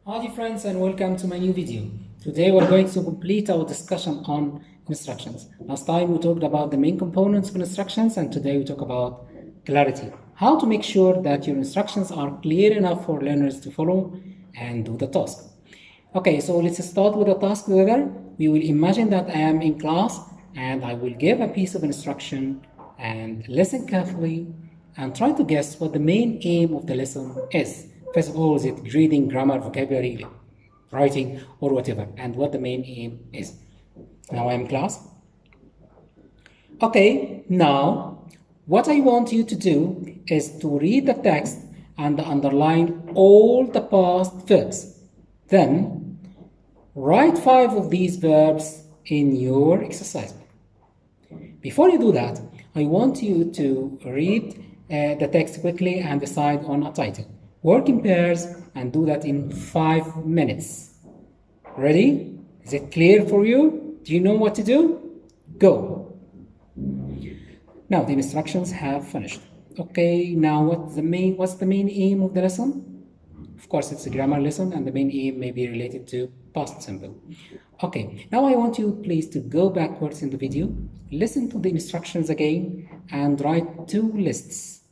Hi dear friends and welcome to my new video. Today we're going to complete our discussion on instructions. Last time we talked about the main components of instructions and today we talk about clarity. How to make sure that your instructions are clear enough for learners to follow and do the task. Okay, so let's start with the task together. We will imagine that I am in class and I will give a piece of instruction and listen carefully and try to guess what the main aim of the lesson is. First of all, is it reading, grammar, vocabulary, writing, or whatever, and what the main aim is. Now I am in class. Okay, now what I want you to do is to read the text and underline all the past verbs. Then write 5 of these verbs in your exercise book. Before you do that, I want you to read the text quickly and decide on a title. Work in pairs and do that in 5 minutes. Ready? Is it clear for you? Do you know what to do? Go. Now the instructions have finished. Okay, now what's the main aim of the lesson? Of course, it's a grammar lesson and the main aim may be related to past simple. Okay, now I want you please to go backwards in the video, listen to the instructions again and write 2 lists.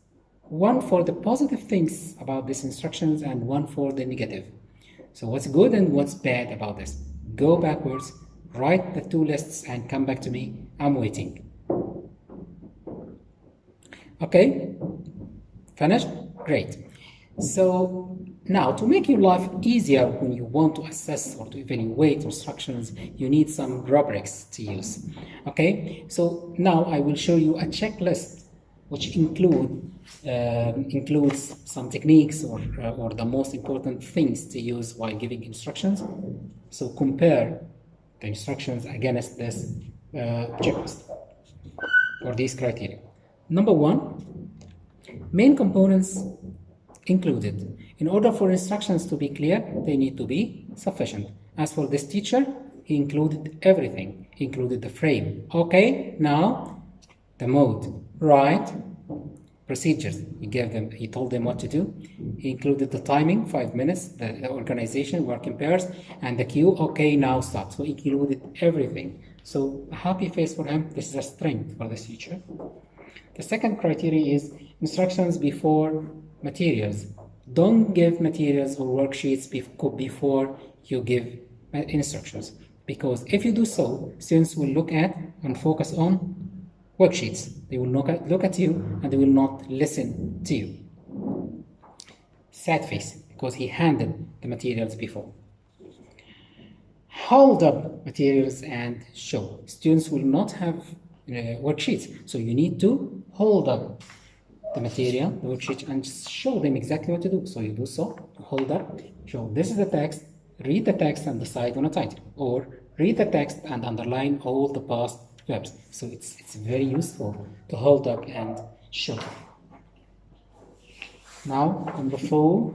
One for the positive things about these instructions and one for the negative. So what's good and what's bad about this? Go backwards, write the 2 lists and come back to me. I'm waiting. Okay, finished? Great. So now to make your life easier when you want to assess or to evaluate instructions, you need some rubrics to use. Okay, so now I will show you a checklist which includes some techniques or the most important things to use while giving instructions. So compare the instructions against this checklist or these criteria. Number 1, main components included. In order for instructions to be clear, they need to be sufficient. As for this teacher, he included everything. He included the frame. Okay, now the mode. Right. Procedures. He told them what to do. He included the timing, 5 minutes, the organization, work in pairs, and the cue. Okay, now start. So he included everything. So a happy face for him. This is a strength for this teacher. The second criteria is instructions before materials. Don't give materials or worksheets before you give instructions, because if you do so, students will look at and focus on worksheets. They will look at you and they will not listen to you. Sad face, because he handed the materials before. Hold up materials and show. Students will not have worksheets, so you need to hold up the material, the worksheet, and show them exactly what to do. So you do so, hold up, show this is the text, read the text and decide on a title, or read the text and underline all the past verbs. So it's very useful to hold up and show. Now, number 4,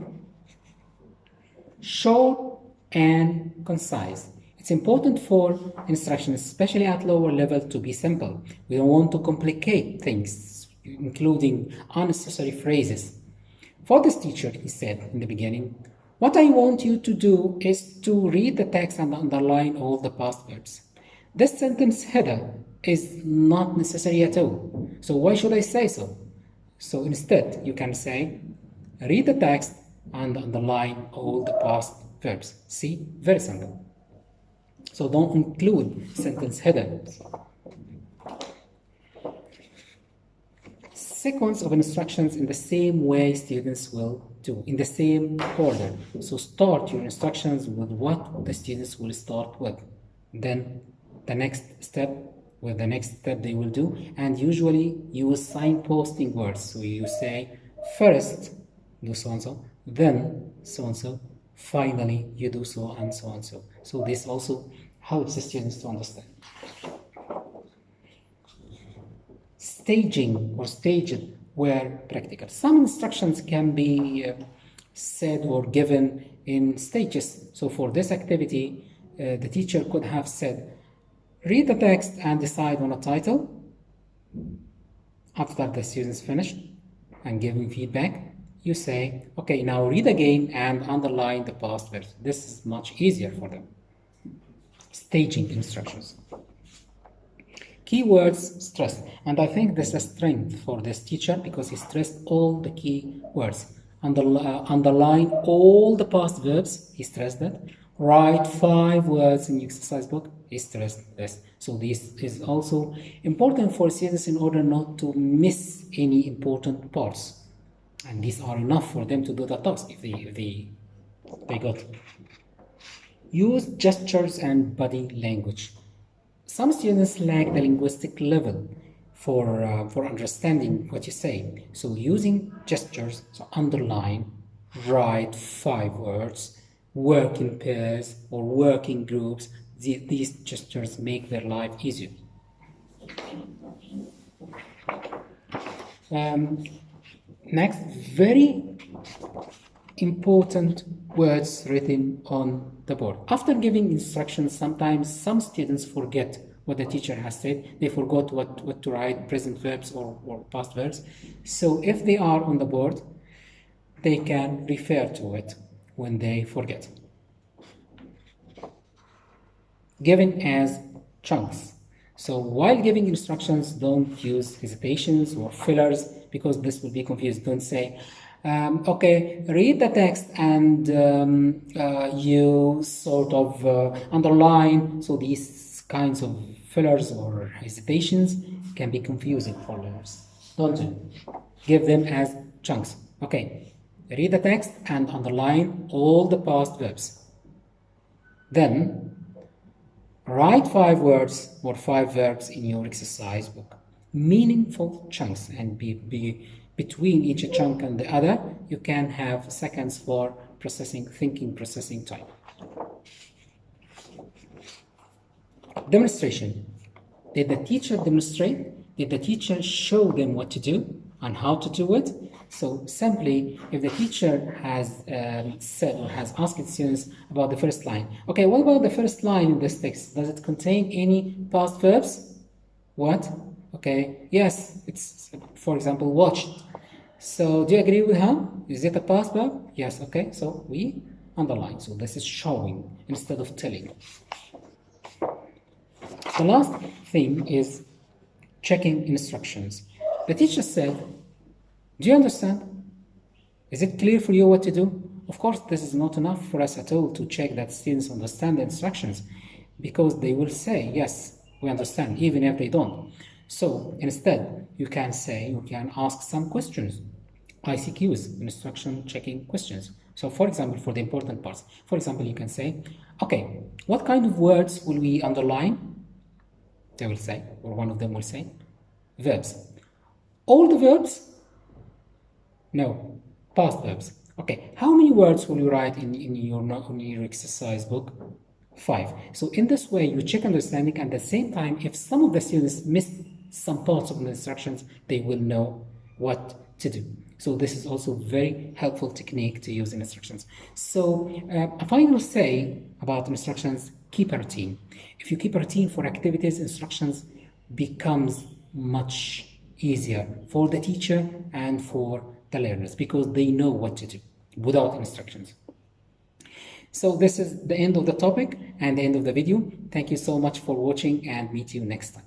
short and concise. It's important for instructions, especially at lower level, to be simple. We don't want to complicate things, including unnecessary phrases. For this teacher, he said in the beginning, what I want you to do is to read the text and underline all the past verbs. This sentence header is not necessary at all. So why should I say so? So instead, you can say, read the text and underline all the past verbs. See, very simple. So don't include sentence headers. Sequence of instructions in the same way students will do, in the same order. So start your instructions with what the students will start with. Then the next step with the next step they will do, and usually use signposting words. So you say, first do so and so, then so and so, finally you do so and so and so. So this also helps the students to understand. Staging or staged where practical. Some instructions can be said or given in stages. So for this activity, the teacher could have said, read the text and decide on a title. After the students finish and giving feedback, you say, okay, now read again and underline the past verbs. This is much easier for them. Staging instructions. Keywords stressed, and I think this is a strength for this teacher because he stressed all the key words. Underline all the past verbs, he stressed that. Write 5 words in the exercise book, he stressed this. So this is also important for students in order not to miss any important parts. And these are enough for them to do the task if they got it. Use gestures and body language. Some students lack the linguistic level for understanding what you say. So using gestures, so underline, write 5 words, work in pairs or work in groups. These gestures make their life easier. Next, very important words written on the board. After giving instructions, sometimes some students forget what the teacher has said. They forgot what to write, present verbs or past verbs. So if they are on the board, they can refer to it when they forget. Given as chunks. So while giving instructions, don't use hesitations or fillers because this will be confused. Don't say, okay, read the text and you sort of underline. So these kinds of fillers or hesitations can be confusing for learners. Don't do. Give them as chunks. Okay, read the text and underline all the past verbs. Then write 5 words or 5 verbs in your exercise book. Meaningful chunks, and between each chunk and the other, you can have seconds for thinking processing time. Demonstration. Did the teacher demonstrate? Did the teacher show them what to do and how to do it? So simply, if the teacher has said or has asked students about the first line, okay, what about the first line in this text? Does it contain any past verbs? What? Okay, yes, it's, for example, watched. So do you agree with her? Is it a past verb? Yes, okay, so we underline. So this is showing instead of telling. The last thing is checking instructions. The teacher said, do you understand? Is it clear for you what to do? Of course, this is not enough for us at all to check that students understand the instructions because they will say, yes, we understand, even if they don't. So instead, you can ask some questions, ICQs, instruction checking questions. So for example, for the important parts, for example, you can say, okay, what kind of words will we underline? They will say, or one of them will say, verbs. All the verbs? No, past verbs. Okay, how many words will you write in your exercise book? 5. So in this way, you check understanding, and at the same time, if some of the students miss some parts of the instructions, they will know what to do. So this is also a very helpful technique to use in instructions. So a final say about instructions, keep a routine. If you keep a routine for activities, instructions becomes much easier for the teacher and for the learners because they know what to do without instructions. So this is the end of the topic and the end of the video. Thank you so much for watching and meet you next time.